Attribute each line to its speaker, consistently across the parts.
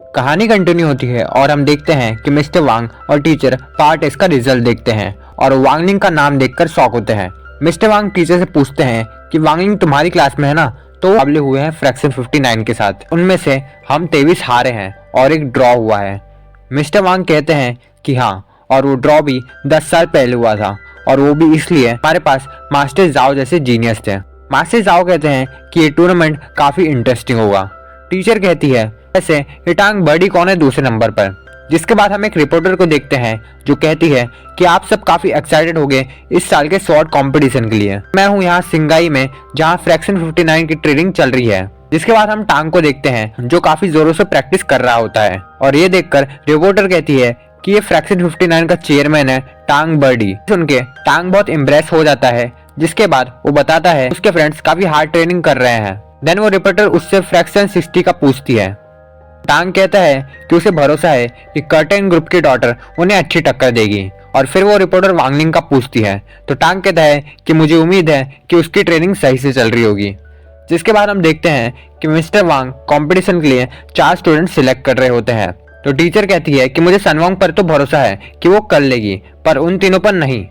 Speaker 1: कहानी कंटिन्यू होती है और हम देखते हैं कि मिस्टर वांग और टीचर पार्ट टेस्ट का रिजल्ट देखते हैं और वांगलिंग का नाम देखकर शॉक होते हैं। मिस्टर वांग टीचर से पूछते हैं कि वांगलिंग तुम्हारी क्लास में है ना, तो मुकाबले हुए हैं फ्रैक्शन 59 के साथ। उनमें से हम 23 हारे हैं और एक ड्रॉ हुआ है। मिस्टर वांग कहते हैं कि हाँ, और वो ड्रॉ भी 10 साल पहले हुआ था और वो भी इसलिए हमारे पास मास्टर जाओ जैसे जीनियस थे। मास्टर जाओ कहते हैं कि ये टूर्नामेंट काफी इंटरेस्टिंग होगा। टीचर कहती है ऐसे हिटांग बर्डी कौन है दूसरे नंबर पर। जिसके बाद हम एक रिपोर्टर को देखते हैं जो कहती है कि आप सब काफी एक्साइटेड हो गए इस साल के शॉर्ट कंपटीशन के लिए। मैं हूँ यहाँ सिंगाई में जहाँ फ्रैक्शन 59 की ट्रेनिंग चल रही है। जिसके बाद हम टांग को देखते हैं जो काफी जोरों से प्रैक्टिस कर रहा होता है और ये देखकर रिपोर्टर कहती है कि ये फ्रैक्शन 59 का चेयरमैन है टांग बर्डी। सुन के टांग बहुत इम्प्रेस हो जाता है। जिसके बाद वो बताता है उसके फ्रेंड्स काफी हार्ड ट्रेनिंग कर रहे हैं। देन वो रिपोर्टर उससे फ्रैक्शन 60 का पूछती है। टांग कहता है कि उसे भरोसा है कि कर्टेन ग्रुप की डॉटर उन्हें अच्छी टक्कर देगी और फिर वो रिपोर्टर वांगलिंग का पूछती है तो टांग कहता है कि मुझे उम्मीद है कि उसकी ट्रेनिंग सही से चल रही होगी। जिसके बाद हम देखते हैं कि मिस्टर वांग कंपटीशन के लिए 4 स्टूडेंट सिलेक्ट कर रहे होते हैं। तो टीचर कहती है कि मुझे सनवांग पर तो भरोसा है कि वो कर लेगी, पर उन तीनों पर नहीं।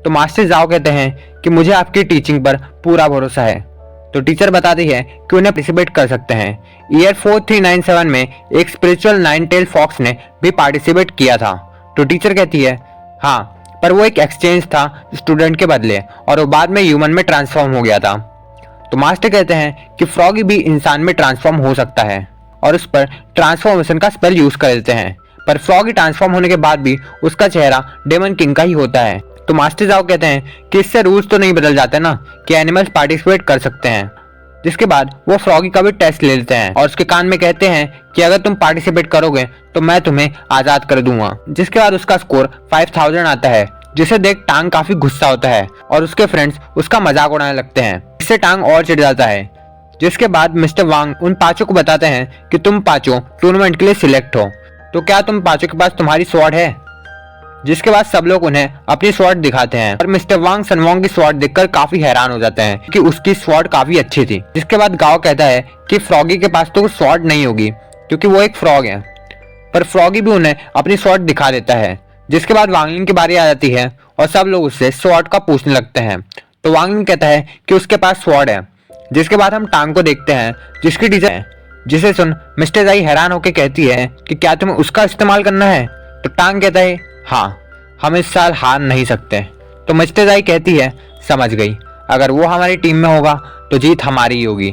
Speaker 1: तो मास्टर जाओ कहते हैं कि मुझे आपकी टीचिंग पर पूरा भरोसा है। तो टीचर बताती है कि उन्हें पार्टिसिपेट कर सकते हैं। ईयर 4397 में एक स्पिरिचुअल 9 टेल फॉक्स ने भी पार्टिसिपेट किया था। तो टीचर कहती है हाँ, पर वो एक एक्सचेंज था स्टूडेंट के बदले और वो बाद में ह्यूमन में ट्रांसफॉर्म हो गया था। तो मास्टर कहते हैं कि फ्रॉगी भी इंसान में ट्रांसफॉर्म हो सकता है और उस पर ट्रांसफॉर्मेशन का स्पेल यूज कर देते हैं, पर फ्रॉगी ट्रांसफॉर्म होने के बाद भी उसका चेहरा डेमन किंग का ही होता है। तो मास्टर जाओ कहते हैं कि इससे रूल्स तो नहीं बदल जाते ना कि एनिमल्स पार्टिसिपेट कर सकते हैं। जिसके बाद वो फ्रॉगी का भी टेस्ट ले लेते हैं और उसके कान में कहते हैं कि अगर तुम पार्टिसिपेट करोगे तो मैं तुम्हें आजाद कर दूंगा। जिसके बाद उसका स्कोर 5000 आता है, जिसे देख टांग काफी गुस्सा होता है और उसके फ्रेंड्स उसका मजाक उड़ाने लगते हैं। इससे टांग और चिढ़ जाता है। जिसके बाद मिस्टर वांग उन पांचों को बताते हैं कि तुम पांचों टूर्नामेंट के लिए सिलेक्ट हो, तो क्या तुम पांचों के पास तुम्हारी स्वॉर्ड है। जिसके बाद सब लोग उन्हें अपनी स्वॉर्ड दिखाते हैं और मिस्टर वांग सनवांग की स्वॉर्ड देखकर काफी हैरान हो जाते हैं कि उसकी स्वॉर्ड काफी अच्छी थी। जिसके बाद गाओ कहता है कि फ्रॉगी के पास तो स्वॉर्ड नहीं होगी क्योंकि वो एक फ्रॉग है, पर फ्रॉगी भी उन्हें अपनी स्वॉर्ड दिखा देता है। जिसके बाद वांगलिंग की बारी आ जाती है और सब लोग उससे स्वॉर्ड का पूछने लगते हैं। तो वांगलिंग कहता है कि उसके पास स्वॉर्ड है। जिसके बाद हम टांग को देखते हैं जिसकी टीचर है, जिसे सुन मिस्टर जाई हैरान होकर कहती है कि क्या तुम्हें उसका इस्तेमाल करना है। तो टांग कहता है हाँ, हम इस साल हार नहीं सकते। तो मिस्टर जाई कहती है समझ गई, अगर वो हमारी टीम में होगा तो जीत हमारी ही होगी।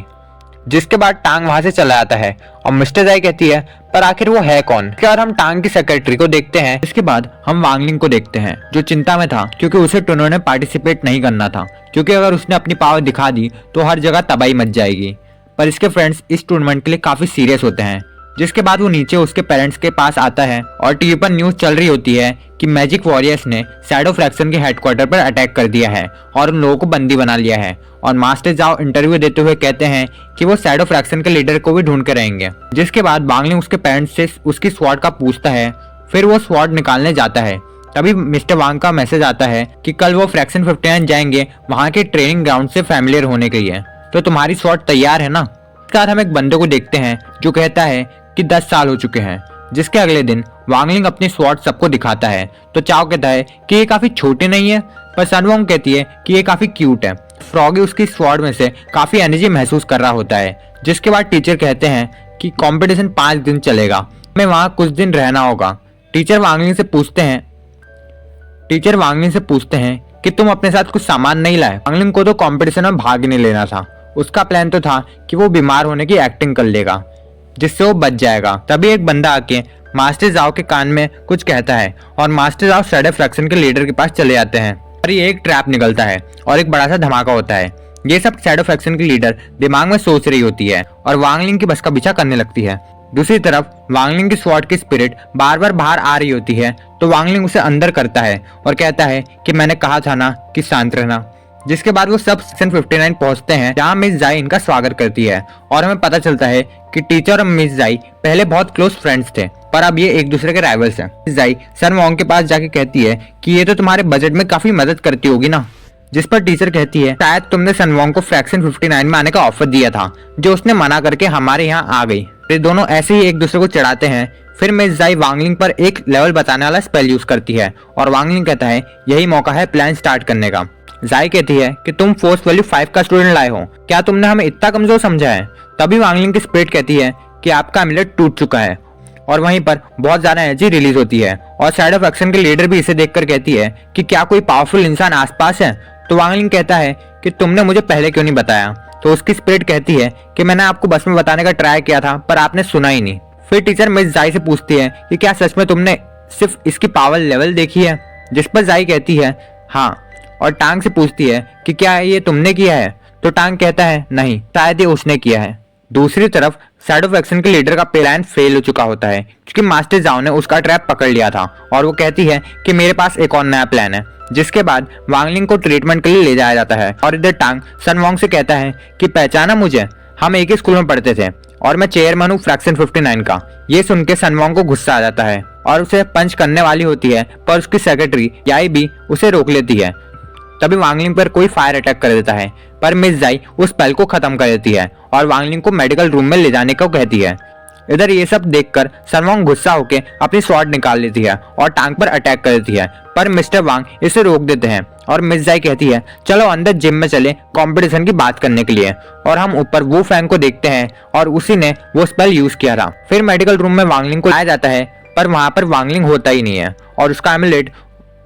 Speaker 1: जिसके बाद टांग वहां से चला जाता है और मिस्टर जाई कहती है पर आखिर वो है कौन। इसके बाद हम टांग की सेक्रेटरी को देखते हैं। इसके बाद हम वांगलिंग को देखते हैं जो चिंता में था क्योंकि उसे टूर्नामेंट में पार्टिसिपेट नहीं करना था, क्योंकि अगर उसने अपनी पावर दिखा दी तो हर जगह तबाही मच जाएगी। पर इसके फ्रेंड्स इस टूर्नामेंट के लिए काफी सीरियस होते हैं। जिसके बाद वो नीचे उसके पेरेंट्स के पास आता है और टीवी पर न्यूज चल रही होती है कि मैजिक वॉरियर्स ने शैडो फ्रैक्शन के हेडक्वार्टर पर अटैक कर दिया है और उन लोगों को बंदी बना लिया है। और मास्टर जाओ इंटरव्यू देते हुए कहते हैं कि वो शैडो फ्रैक्शन के लीडर को भी ढूंढ के रहेंगे। जिसके बाद वांगलिंग उसके पेरेंट्स से उसकी स्वॉर्ड का पूछता है, फिर वो स्वॉर्ड निकालने जाता है। तभी मिस्टर वांग का मैसेज आता है कि कल वो फ्रैक्शन 59 जाएंगे वहां के ट्रेनिंग ग्राउंड से फैमिलियर होने के लिए, तो तुम्हारी स्वॉर्ड तैयार है ना। इसके बाद हम एक बंदे को देखते हैं जो कहता है कि 10 साल हो चुके हैं। जिसके अगले दिन वांगलिंग अपनी स्वॉर्ड सबको दिखाता है। तो चाओ कहता है कि ये काफी छोटी नहीं है, पर सनवांग कहती है कि ये काफी क्यूट है। फ्रॉगी उसकी स्वॉर्ड में से काफी एनर्जी महसूस कर रहा होता है। जिसके बाद टीचर कहते हैं कि कंपटीशन 5 दिन चलेगा, हमें वहां कुछ दिन रहना होगा। टीचर वांगलिंग से पूछते हैं कि तुम अपने साथ कुछ सामान नहीं लाए। वांगलिंग को तो कंपटीशन में भाग नहीं लेना था, उसका प्लान तो था कि वो बीमार होने की एक्टिंग कर लेगा जिससे वो बच जाएगा। तभी एक बंदा आके मास्टर जाओ के कान में कुछ कहता है और मास्टर जाओ शैडो फ्रैक्शन के लीडर के पास चले जाते हैं और ये एक ट्रैप निकलता है और एक बड़ा सा धमाका होता है। ये सब शैडो फ्रैक्शन की लीडर दिमाग में सोच रही होती है और वांगलिंग की बस का पीछा करने लगती है। दूसरी तरफ वांगलिंग की स्वॉर्ड की स्पिरिट बार बार बाहर आ रही होती है, तो वांगलिंग उसे अंदर करता है और कहता है कि मैंने कहा था ना कि शांत रहना। जिसके बाद वो सब सेक्शन 59 पहुंचते हैं जहां मिस जाई इनका स्वागत करती है और हमें पता चलता है कि टीचर और मिस जाई पहले बहुत क्लोज फ्रेंड्स थे, पर अब ये एक दूसरे के राइवल्स हैं। मिस जाई सनवांग के पास जाके कहती है कि ये तो तुम्हारे बजट में काफी मदद करती होगी ना। जिस पर टीचर कहती है शायद तुमने सनवांग को फ्रैक्शन 59 में आने का ऑफर दिया था, जो उसने मना करके हमारे यहाँ आ गई। ये दोनों ऐसे ही एक दूसरे को चढ़ाते हैं। फिर मिस जाई वांगलिंग पर एक लेवल बताने वाला स्पेल यूज करती है और वांगलिंग कहता है यही मौका है प्लान स्टार्ट करने का। जाई कहती है कि तुम फोर्स वैल्यू 5 का स्टूडेंट लाए हो, क्या तुमने हमें इतना कमजोर समझा है? तभी वांगलिंग की स्पिरिट कहती है कि आपका एमुलेट टूट चुका है और वहीं पर बहुत ज्यादा एनर्जी रिलीज होती है। और साइड ऑफ एक्शन के लीडर भी इसे देखकर कहती है कि क्या कोई पावरफुल इंसान आसपास है? तो वांगलिंग कहता है कि तुमने मुझे पहले क्यों नहीं बताया? तो उसकी स्पिरिट कहती है कि मैंने आपको बस में बताने का ट्राई किया था पर आपने सुना ही नहीं। फिर टीचर मिस जाई से पूछती है कि क्या सच में तुमने सिर्फ इसकी पावर लेवल देखी है? जिस पर जाई कहती है हाँ, और टांग से पूछती है कि क्या ये तुमने किया है? तो टांग कहता है नहीं, शायद ये उसने किया है। दूसरी तरफ साइड ऑफ एक्शन के लीडर का प्लान फेल हो चुका होता है क्योंकि मास्टर जाओ ने उसका ट्रैप पकड़ लिया था और वो कहती है कि मेरे पास एक और नया प्लान है। जिसके बाद वांगलिंग को ट्रीटमेंट के लिए ले जाया जाता है और इधर टांग सनवोंग से कहता है कि पहचाना मुझे, हम एक ही स्कूल में पढ़ते थे और मैं चेयरमैन हूँ फ्रैक्शन 59 का। ये सुन के सनवोंग को गुस्सा आ जाता है और उसे पंच करने वाली होती है पर उसकी सेक्रेटरी याई भी उसे रोक लेती है। तभी वांगलिंग पर कोई फायर अटैक कर देता है पर मिस जाई उस स्पेल को खत्म कर देती है और वांगलिंग को मेडिकल रूम में ले जाने को कहती है। इधर ये सब देखकर सनवोंग गुस्सा होकर अपनी स्वॉर्ड निकाल लेती है और टांग पर अटैक कर देती है पर मिस्टर वांग इसे रोक देते हैं और मिस जाई कहती है चलो अंदर जिम में चले कंपटीशन की बात करने के लिए। और हम ऊपर वू फैंग को देखते हैं और उसी ने वो स्पेल यूज किया था। फिर मेडिकल रूम में वांगलिंग को लाया जाता है पर वहां पर वांगलिंग होता ही नहीं है और उसका एमुलेट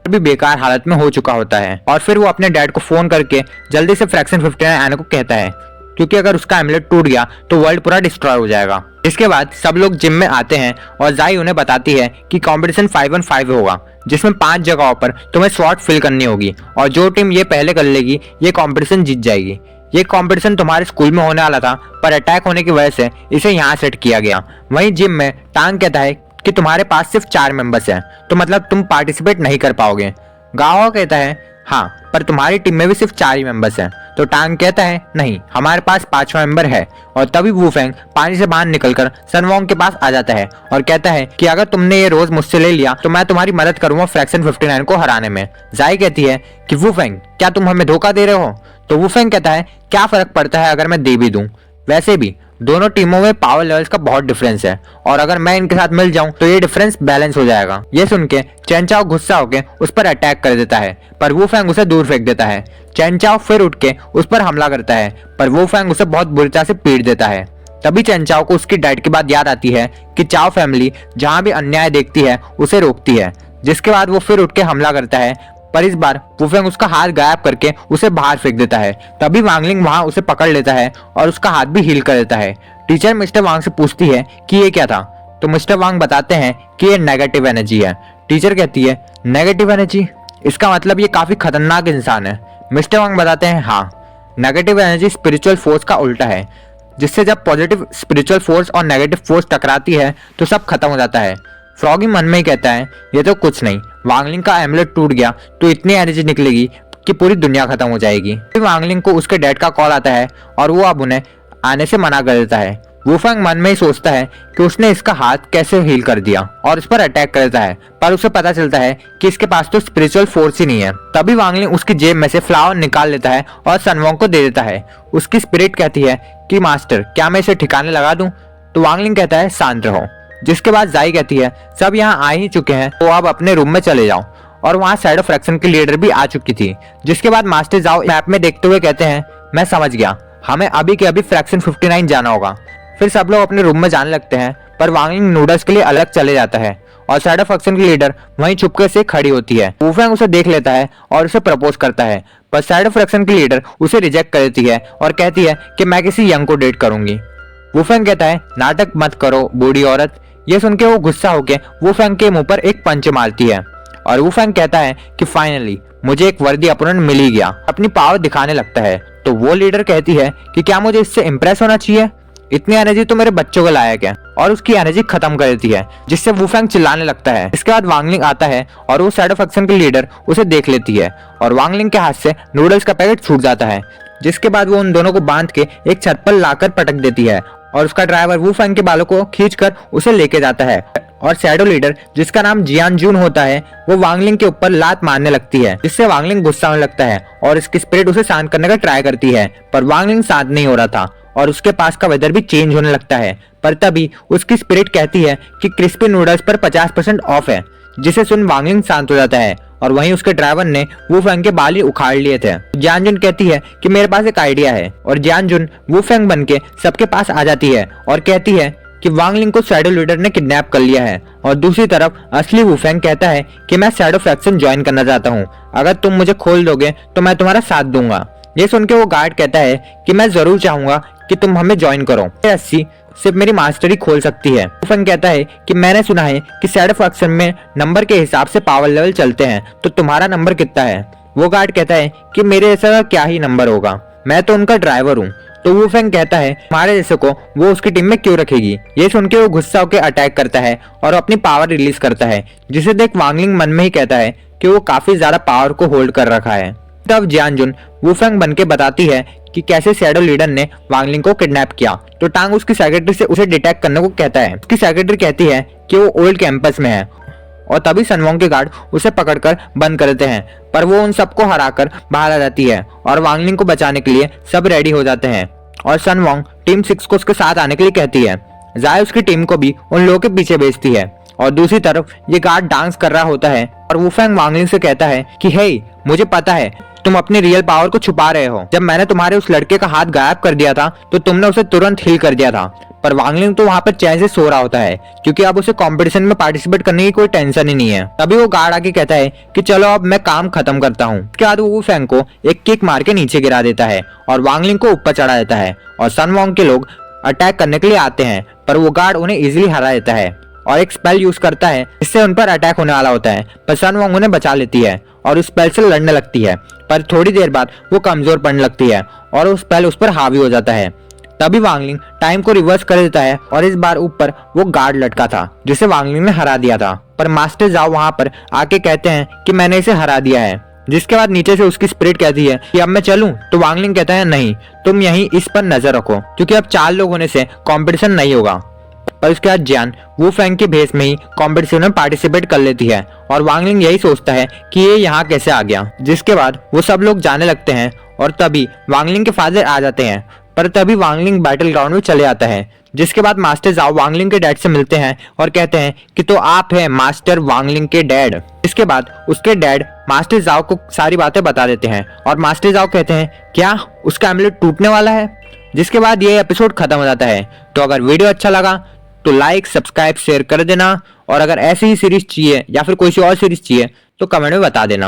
Speaker 1: भी बेकार हालत में हो चुका होता है। और फिर वो अपने डैड को फोन करके जल्दी से फ्रैक्शन 59 आने को कहता है क्योंकि अगर उसका एमुलेट टूट गया तो वर्ल्ड पूरा डिस्ट्रॉय हो जाएगा। इसके बाद सब लोग जिम में आते हैं और जाई उन्हें बताती है कि कंपटीशन 5-on-5 होगा जिसमें 5 जगहों पर तुम्हें स्लॉट फिल करनी होगी और जो टीम ये पहले कर लेगी ये कंपटीशन जीत जाएगी। ये कंपटीशन तुम्हारे स्कूल में होने वाला था पर अटैक होने की वजह से इसे यहाँ सेट किया गया। वहीं जिम में टांग कहता है कि तुम्हारे पास सिर्फ 4 मेंबर्स हैं तो मतलब तुम पार्टिसिपेट नहीं कर पाओगे। गाओ कहता है हाँ, पर तुम्हारी टीम में भी सिर्फ 4 ही मेंबर्स हैं। तो टांग कहता है नहीं, हमारे पास 5वां मेंबर है। और तभी वू फैंग पानी से बाहर निकलकर सनवोंग के पास आ जाता है और कहता है कि अगर तुमने ये रोज मुझसे ले लिया तो मैं तुम्हारी मदद करूंगा फ्रैक्शन 59 को हराने में। जाई कहती है कि वू फैंग क्या तुम हमें धोखा दे रहे हो? तो वू फैंग कहता है क्या फर्क पड़ता है अगर मैं दे भी दूं, वैसे भी दोनों टीमों में पावर लेवल्स का बहुत डिफरेंस है और अगर मैं इनके साथ मिल जाऊं तो ये डिफरेंस बैलेंस हो जाएगा। ये सुन के चेन चाओ गुस्सा होकर उस पर अटैक कर देता है पर वू फैंग उसे दूर फेंक देता है। चेन चाओ फिर उठ के उस पर हमला करता है पर वू फैंग उसे बहुत बुरी तरह से पीट देता है। तभी चेन चाओ को उसकी डैड की बात याद आती है कि चाओ फैमिली जहाँ भी अन्याय देखती है उसे रोकती है। जिसके बाद वो फिर उठ के हमला करता है पर इस बार वू फैंग उसका हाथ गायब करके उसे बाहर फेंक देता है। तभी वांगलिंग वहां उसे पकड़ लेता है और उसका हाथ भी हील कर देता है। टीचर मिस्टर वांग से पूछती है कि ये क्या था? तो मिस्टर वांग बताते हैं कि ये नेगेटिव एनर्जी है। टीचर कहती है नेगेटिव एनर्जी, इसका मतलब ये काफी खतरनाक इंसान है। मिस्टर वांग बताते हैं हाँ, नेगेटिव एनर्जी स्पिरिचुअल फोर्स का उल्टा है जिससे जब पॉजिटिव स्पिरिचुअल फोर्स और नेगेटिव फोर्स टकराती है तो सब खत्म हो जाता है। फ्रॉगी मन में ही कहता है ये तो कुछ नहीं, वांगलिंग का एमुलेट टूट गया तो इतनी एनर्जी निकलेगी कि पूरी दुनिया खत्म हो जाएगी। फिर वांगलिंग को उसके डैड का कॉल आता है और वो अब उन्हें आने से मना कर देता है। वू फैंग मन में ही सोचता है कि उसने इसका हाथ कैसे हील कर दिया और उस पर अटैक कर देता है पर उसे पता चलता है कि इसके पास तो स्पिरिचुअल फोर्स ही नहीं है। तभी वांगलिंग उसकी जेब में से फ्लावर निकाल लेता है और सनवोंग को दे देता है। उसकी स्पिरिट कहती है कि मास्टर क्या मैं इसे ठिकाने लगा दूं? तो वांगलिंग कहता है शांत रहो। जिसके बाद जाई कहती है सब यहाँ आ ही चुके हैं तो अब अपने रूम में चले जाओ। और वहाँ साइड ऑफ फ्रैक्शन की लीडर भी आ चुकी थी। जिसके बाद मास्टर जाओ मैप में देखते हुए कहते हैं मैं समझ गया, हमें अभी के अभी फ्रैक्शन 59 जाना होगा। फिर सब लोग अपने रूम में जाने लगते हैं पर वांगलिंग नूडल्स के लिए अलग चले जाता है और साइड ऑफ फ्रैक्शन की लीडर वहीं चुपके से खड़ी होती है। वू फैंग उसे देख लेता है और उसे प्रपोज करता है पर साइड ऑफ फ्रैक्शन की लीडर उसे रिजेक्ट कर देती है और कहती है कि मैं किसी यंग को डेट करूंगी। वू फैंग कहता है नाटक मत करो बूढ़ी औरत। ये सुन के वो गुस्सा होकर वू फैंग के मुंह पर एक पंच मारती है और वू फैंग कहता है कि फाइनली मुझे एक वर्दी अपोनेंट मिल ही गया। अपनी पावर दिखाने लगता है तो वो लीडर कहती है कि क्या मुझे इससे इंप्रेस होना चाहिए? इतनी एनर्जी तो मेरे बच्चों को लायक है और उसकी एनर्जी खत्म कर देती है जिससे वू फैंग चिल्लाने लगता है। इसके बाद वांगलिंग आता है और वो साइड ऑफ एक्शन की लीडर उसे देख लेती है और वांगलिंग के हाथ से नूडल्स का पैकेट छूट जाता है। जिसके बाद वो उन दोनों को बांध के एक छत पर लाकर पटक देती है और उसका ड्राइवर वू फैंग के बालों को खींचकर उसे लेके जाता है। और शैडो लीडर जिसका नाम जियान जून होता है वो वांगलिंग के ऊपर लात मारने लगती है जिससे वांगलिंग गुस्सा होने लगता है और इसकी स्पिरिट उसे शांत करने का ट्राई करती है पर वांगलिंग शांत नहीं हो रहा था और उसके पास का वेदर भी चेंज होने लगता है। पर तभी उसकी स्पिरिट कहती है कि क्रिस्पी नूडल्स पर 50% ऑफ है, जिसे सुन वांगलिंग शांत हो जाता है और वहीं उसके ड्राइवर ने वुफेंग के बाल ही उखाड़ लिए थे। जियानजुन कहती है कि मेरे पास एक आइडिया है और जियानजुन वुफेंग बन के सबके पास आ जाती है और कहती है कि वांगलिंग को शैडो लीडर ने किडनैप कर लिया है। और दूसरी तरफ असली वुफेंग कहता है कि मैं शैडो फैक्शन ज्वाइन करना चाहता हूँ, अगर तुम मुझे खोल दोगे तो मैं तुम्हारा साथ दूंगा। ये सुन के वो गार्ड कहता है कि मैं जरूर चाहूंगा कि तुम हमें ज्वाइन करो, ये रस्सी सिर्फ मेरी मास्टरी खोल सकती है। वुफेंग कहता है कि मैंने सुना है कि शैडो फैक्शन में नंबर के हिसाब से पावर लेवल चलते हैं, तो तुम्हारा नंबर कितना है? वो गार्ड कहता है कि मेरे जैसा क्या ही नंबर होगा, मैं तो उनका ड्राइवर हूँ। तो वुफेंग कहता है हमारे जैसे को वो उसकी टीम में क्यों रखेगी। ये सुन के वो गुस्सा होकर अटैक करता है और अपनी पावर रिलीज करता है, जिसे देख वांगलिंग मन में ही कहता है कि वो काफी ज्यादा पावर को होल्ड कर रखा है। तब जियानजुन वुफेंग बन के बताती है कि कैसे शैडो लीडर ने वांगलिंग को किडनैप किया। तो टांग उसकी सेक्रेटरी से उसे डिटेक्ट करने को कहता है। उसकी सेक्रेटरी कहती है कि वो ओल्ड कैंपस में है और तभी सनवोंग के गार्ड उसे पकड़कर बंद कर देते हैं, पर वो उन सबको हराकर बाहर आ जाती है और वांगलिंग को बचाने के लिए सब रेडी हो जाते हैं और सनवोंग टीम 6 को उसके साथ आने के लिए कहती है। जाय उसकी टीम को भी उन लोगों के पीछे भेजती है और दूसरी तरफ ये गार्ड डांस कर रहा होता है और वुफेंग वांगलिंग से कहता है कि हे, मुझे पता है तुम अपनी रियल पावर को छुपा रहे हो। जब मैंने तुम्हारे उस लड़के का हाथ गायब कर दिया था तो तुमने उसे तुरंत हील कर दिया था। पर वांगलिंग तो वहां पर चैन से सो रहा होता है क्योंकि अब उसे कंपटीशन में पार्टिसिपेट करने की कोई टेंशन ही नहीं है। तभी वो गार्ड आके कहता है कि चलो अब मैं काम खत्म करता हूँ। उसके बाद वो वुफेंग को एक किक मार के नीचे गिरा देता है और वांगलिंग को ऊपर चढ़ा देता है और सनवोंग के लोग अटैक करने के लिए आते हैं, पर वो गार्ड उन्हें इजिली हरा देता है और एक स्पेल यूज करता है जिससे उन पर अटैक होने वाला होता है। पर सनवोंग उन्हें बचा लेती है और उस स्पेल से लड़ने लगती है, पर थोड़ी देर बाद वो कमजोर पड़ने लगती है और उस स्पेल उस पर हावी हो जाता है। तभी वांगलिंग टाइम को रिवर्स कर देता है और इस बार ऊपर वो गार्ड लटका था जिसे वांगलिंग ने हरा दिया था। पर मास्टर जाओ वहां पर आके कहते हैं कि मैंने इसे हरा दिया है, जिसके बाद नीचे से उसकी स्पिरिट कहती है कि अब मैं चलूं। तो वांगलिंग कहता है नहीं, तुम यहीं इस पर नजर रखो क्योंकि अब 4 लोग होने से कंपटीशन नहीं होगा। पर उसके बाद जियान वुफेंग के भेस में ही कंपटीशन में पार्टिसिपेट कर लेती है और वांगलिंग यही सोचता है कि ये यहाँ कैसे आ गया। जिसके बाद वो सब लोग जाने लगते हैं और तभी वांगलिंग के फादर आ जाते हैं, पर तभी वांगलिंग बैटल ग्राउंड में चले आता है। जिसके बाद मास्टर जाओ वांगलिंग के डैड से मिलते हैं और कहते हैं कि तो आप हैं मास्टर वांगलिंग के डैड। इसके बाद उसके डैड मास्टर जाओ को सारी बातें बता देते हैं और मास्टर जाओ कहते हैं क्या उसका एमुलेट टूटने वाला है। जिसके बाद ये एपिसोड खत्म हो जाता है। तो अगर वीडियो अच्छा लगा तो लाइक, सब्सक्राइब, शेयर कर देना और अगर ऐसी ही सीरीज चाहिए या फिर कोई सी और सीरीज चाहिए तो कमेंट में बता देना।